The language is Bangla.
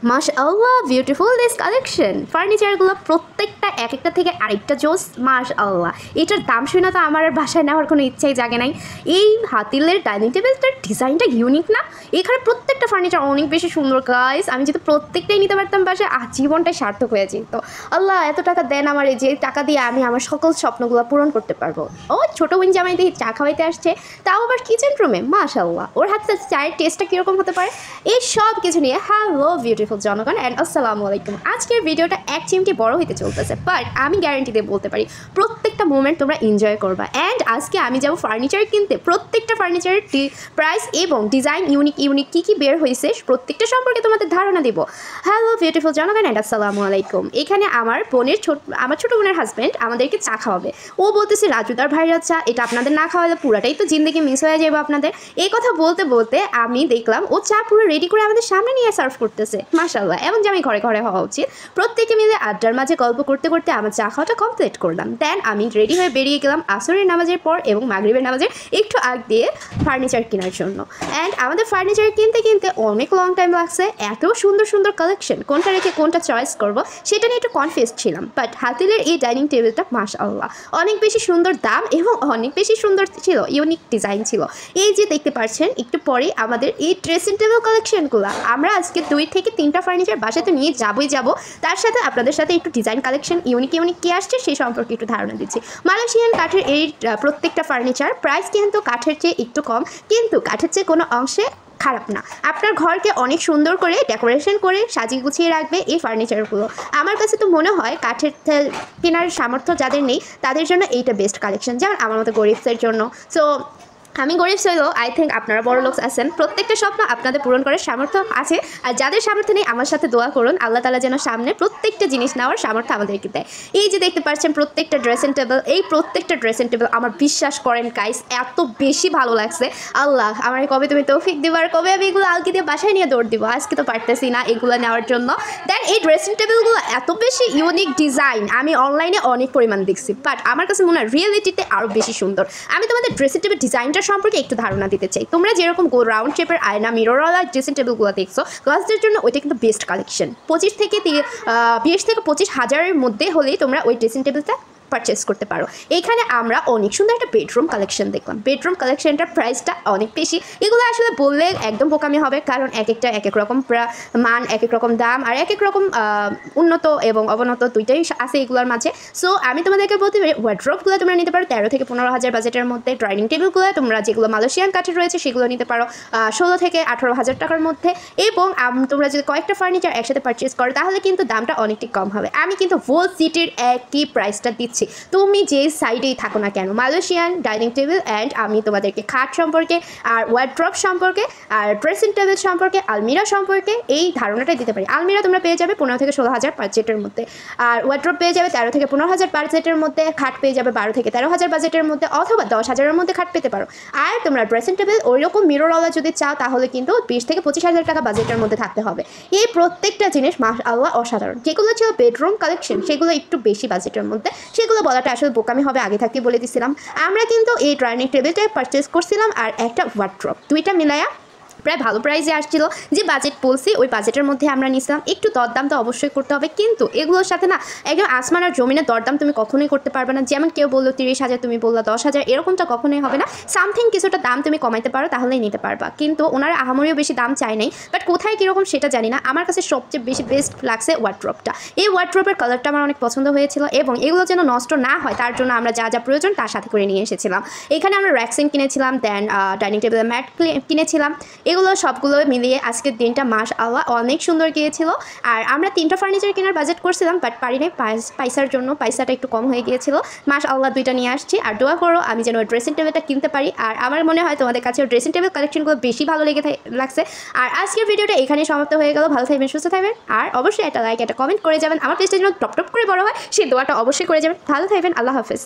মাশাআল্লাহ বিউটিফুল দিস কালেকশন। ফার্নিচারগুলো প্রত্যেকটা এক একটা থেকে আরেকটা জোস। মাশাআল্লাহ, এটার দাম শুনে তো আমার আর বাসায় নেওয়ার কোনো ইচ্ছাই জাগে নাই। এই হাতিলের ডাইনিং টেবিলটার ডিজাইনটা ইউনিক না? এখানে প্রত্যেকটা ফার্নিচার অনেক বেশি সুন্দর গাইস। আমি যদি প্রত্যেকটাই নিতে পারতাম বাসায়, জীবনটাই সার্থক হয়ে যেত। আল্লাহ এত টাকা দেন আমার, যে টাকা দিয়ে আমি আমার সকল স্বপ্নগুলো পূরণ করতে পারবো। ও ছোটো বোন জামাই দিয়ে চা খাওয়াইতে আসছে, তাও আবার কিচেন রুমে। মাশাআল্লাহ, ওর হাতে চায়ের টেস্টটা কীরকম হতে পারে? এই সব কিছু নিয়ে হ্যালো বিউটিফুল জনগণ অ্যান্ড আসসালামু আলাইকুম। আজকের ভিডিওটা এক চিমটি বড় হইতে চলতেছে, বাট আমি গ্যারান্টি দিয়ে বলতে পারি প্রত্যেকটা মোমেন্ট তোমরা এনজয় করবা। অ্যান্ড আজকে আমি যাবো ফার্নিচার কিনতে। প্রত্যেকটা ফার্নিচারের প্রাইস এবং ডিজাইন ইউনিক কী কী বের হয়েছে প্রত্যেকটা সম্পর্কে তোমাদের ধারণা দিব। হ্যালো বিউটিফুল জনগণ অ্যান্ড আসসালামু আলাইকুম। এখানে আমার ছোটো বোনের হাজব্যান্ড আমাদেরকে চা খাওয়াবে। ও বলতেছে রাজুদার ভাইয়ের চা, এটা আপনাদের না খাওয়ালে পুরাটাই তো জিন্দগি মিস হয়ে যাবে আপনাদের। এই কথা বলতে বলতে আমি দেখলাম ও চা পুরো রেডি করে আমাদের সামনে নিয়ে সার্ভ করতেছে। মাশাআল্লাহ, এমন যে আমি ঘরে ঘরে হওয়া উচিত। প্রত্যেকে মিলে আড্ডার মাঝে গল্প করতে করতে আমার চা খাওয়াটা কমপ্লিট করলাম। দেন আমি রেডি হয়ে বেরিয়ে গেলাম আসরের নামাজের পর এবং মাগরিবের নামাজের একটু আগ দিয়ে ফার্নিচার কেনার জন্য। অ্যান্ড আমাদের ফার্নিচার কিনতে কিনতে অনেক লং টাইম লাগছে। এত সুন্দর সুন্দর কালেকশন, কোনটা রেখে কোনটা চয়েস করবো সেটা নিয়ে একটু কনফিউজ ছিলাম। বাট হাতিলের এই ডাইনিং টেবিলটা মাশাআল্লাহ অনেক বেশি সুন্দর দাম এবং অনেক বেশি সুন্দর ছিল, ইউনিক ডিজাইন ছিল। এই যে দেখতে পাচ্ছেন একটু পরে আমাদের এই ড্রেসিং টেবিল কালেকশনগুলো আমরা আজকে 2 থেকে 3টা ফার্নিচার বাসাতে নিয়ে যাব। তার সাথে আপনাদের সাথে একটু ডিজাইন কালেকশন ইউনিক কী আসছে সেই সম্পর্কে একটু ধারণা দিচ্ছি। মালয়েশিয়ান কাঠের এই প্রত্যেকটা ফার্নিচার প্রাইস কিন্তু কাঠের চেয়ে একটু কম, কিন্তু কাঠের চেয়ে কোনো অংশে খারাপ না। আপনার ঘরকে অনেক সুন্দর করে ডেকোরেশন করে সাজিয়ে গুছিয়ে রাখবে এই ফার্নিচারগুলো। আমার কাছে তো মনে হয় কাঠের কেনার সামর্থ্য যাদের নেই তাদের জন্য এইটা বেস্ট কালেকশন, যেমন আমার মতো গরিবদের জন্য। সো আমি গরিব হইলেও আই থিঙ্ক আপনারা বড় লোক আছেন, প্রত্যেকটা স্বপ্ন আপনাদের পূরণ করার সামর্থ্য আছে। আর যাদের সামর্থ্য নেই আমার সাথে দোয়া করুন আল্লাহ তাআলা যেন সামনে প্রত্যেকটা জিনিস নেওয়ার সামর্থ্য আমাদেরকে দেয়। এই যে দেখতে পাচ্ছেন প্রত্যেকটা ড্রেসিং টেবিল, এই প্রত্যেকটা ড্রেসিং টেবিল আমার বিশ্বাস করেন গাইস এত বেশি ভালো লাগছে। আল্লাহ আমার কবে তুমি তৌফিক দিবা আর কবে আমি এগুলো আলকি দিয়ে বাসায় নিয়ে দৌড় দিব। আজকে তো পারতেছি না এগুলো নেওয়ার জন্য। দেন এই ড্রেসিং টেবিলগুলো এত বেশি ইউনিক ডিজাইন আমি অনলাইনে অনেক পরিমাণ দেখছি, বাট আমার কাছে মনে হয় রিয়েলিটিতে আরও বেশি সুন্দর। আমি তোমাদের ড্রেসিং টেবিল ডিজাইনটা সম্পর্কে একটু ধারণা দিতে চাই। তোমরা যেরকম রাউন্ড শেপের আয়না মিররওয়ালা ড্রেসিং টেবিলগুলো দেখছো গার্লসদের জন্য, ওইটা কিন্তু বেস্ট কালেকশন। 20 থেকে 25 হাজারের মধ্যে হলেই তোমরা ওই ড্রেসিং টেবিলটা পারচেস করতে পারো। এইখানে আমরা অনেক সুন্দর একটা বেডরুম কালেকশন দেখলাম। বেডরুম কালেকশনটার প্রাইসটা অনেক বেশি। এগুলো আসলে বললে একদম বোকামি হবে, কারণ এক একটা এক এক রকম মান, এক এক রকম দাম আর এক এক রকম উন্নত এবং অবনত দুইটাই আছে এগুলোর মাঝে। সো আমি তোমাদেরকে বলতে পারি ওয়ার্ড্রোবগুলো তোমরা নিতে পারো 13 থেকে 15 হাজার বাজেটের মধ্যে। ডাইনিং টেবিলগুলো তোমরা যেগুলো মালয়েশিয়ান কাঠের রয়েছে সেগুলো নিতে পারো 16 থেকে 18 হাজার টাকার মধ্যে। এবং তোমরা যদি কয়েকটা ফার্নিচার একসাথে পারচেস করো তাহলে কিন্তু দামটা অনেকটাই কম হবে। আমি কিন্তু হোল সিটির একই প্রাইসটা দিচ্ছি, তুমি যে সাইডেই থাকো না কেন। মালয়েশিয়ান ডাইনিং টেবিল অ্যান্ড আমি তোমাদেরকে খাট সম্পর্কে আর ওয়ার্ড্রপ সম্পর্কে আর ড্রেসিং টেবিল সম্পর্কে আলমিরা সম্পর্কে এই ধারণাটাই দিতে পারি। আলমিরা তোমরা পেয়ে যাবে 15 থেকে 16 হাজার বাজেটের মধ্যে, আর ওয়ার্ড্রপ পেয়ে যাবে 13 থেকে 15 হাজার বাজেটের মধ্যে, খাট পেয়ে যাবে 12 থেকে 13 হাজার বাজেটের মধ্যে, অথবা 10 হাজারের মধ্যে খাট পেতে পারো। আর তোমরা ড্রেসিং টেবিল ওই রকম মিররওয়ালা যদি চাও তাহলে কিন্তু 20 থেকে 25 হাজার টাকা বাজেটের মধ্যে থাকতে হবে। এই প্রত্যেকটা জিনিস মাশাআল্লাহ অসাধারণ। যেগুলো ছিল বেডরুম কালেকশন সেগুলো একটু বেশি বাজেটের মধ্যে, সেগুলো বলাটা আসলে বোকামি হবে, আগে থাকতে বলে দিছিলাম। আমরা কিন্তু এই ডাইনিং টেবিলটা পারচেস করছিলাম আর একটা ওয়ার্ড্রপ, দুইটা মিলায়া প্রায় ভালো প্রাইসে আসছিল। যে বাজেট বলছি ওই বাজেটের মধ্যে আমরা নিছিলাম। একটু দরদাম তো অবশ্যই করতে হবে, কিন্তু এগুলোর সাথে না একদম আসমান আর জমিনের দরদাম তুমি কখনোই করতে পারবে না। যেমন কেউ বললো 30 হাজার, তুমি বললো 10 হাজার, এরকমটা কখনোই হবে না। সামথিং কিছুটা দাম তুমি কমাইতে পারো তাহলেই নিতে পারবা, কিন্তু ওনারা আহামরিও বেশি দাম চাই নাই। বাট কোথায় কীরকম সেটা জানি না, আমার কাছে সবচেয়ে বেশি বেস্ট লাগছে ওয়ার্ড্রপটা। এই ওয়ার্ড্রপের কালারটা আমার অনেক পছন্দ হয়েছিল এবং এগুলো যেন নষ্ট না হয় তার জন্য আমরা যা যা প্রয়োজন তার সাথে করে নিয়ে এসেছিলাম। এখানে আমরা র্যাকসিন কিনেছিলাম, দেন ডাইনিং টেবিলের ম্যাট কিনেছিলাম। এগুলো সবগুলো মিলিয়ে আজকের দিনটা মাশাআল্লাহ অনেক সুন্দর গিয়েছিল। আর আমরা 3টা ফার্নিচার কেনার বাজেট করছিলাম, বাট পারি নাই, পয়সার জন্য পয়সাটা একটু কম হয়ে গিয়েছিল। মাশাআল্লাহ 2টা নিয়ে আসছি। আর দোয়া করো আমি যেন ড্রেসিং টেবিলটা কিনতে পারি। আর আমার মনে হয় তোমাদের কাছে ড্রেসিং টেবিল কালেকশনগুলো বেশি ভালো লাগছে। আর আজকের ভিডিওটা এখানেই সমাপ্ত হয়ে গেল। ভালো থাকবেন, সুস্থ থাকবেন, আর অবশ্যই একটা লাইক একটা কমেন্ট করে যাবেন। আমার পেজটা যেন টপ করে বড় হয় সেই দোয়াটা অবশ্যই করে যাবেন। ভালো থাকবেন, আল্লাহ হাফেজ।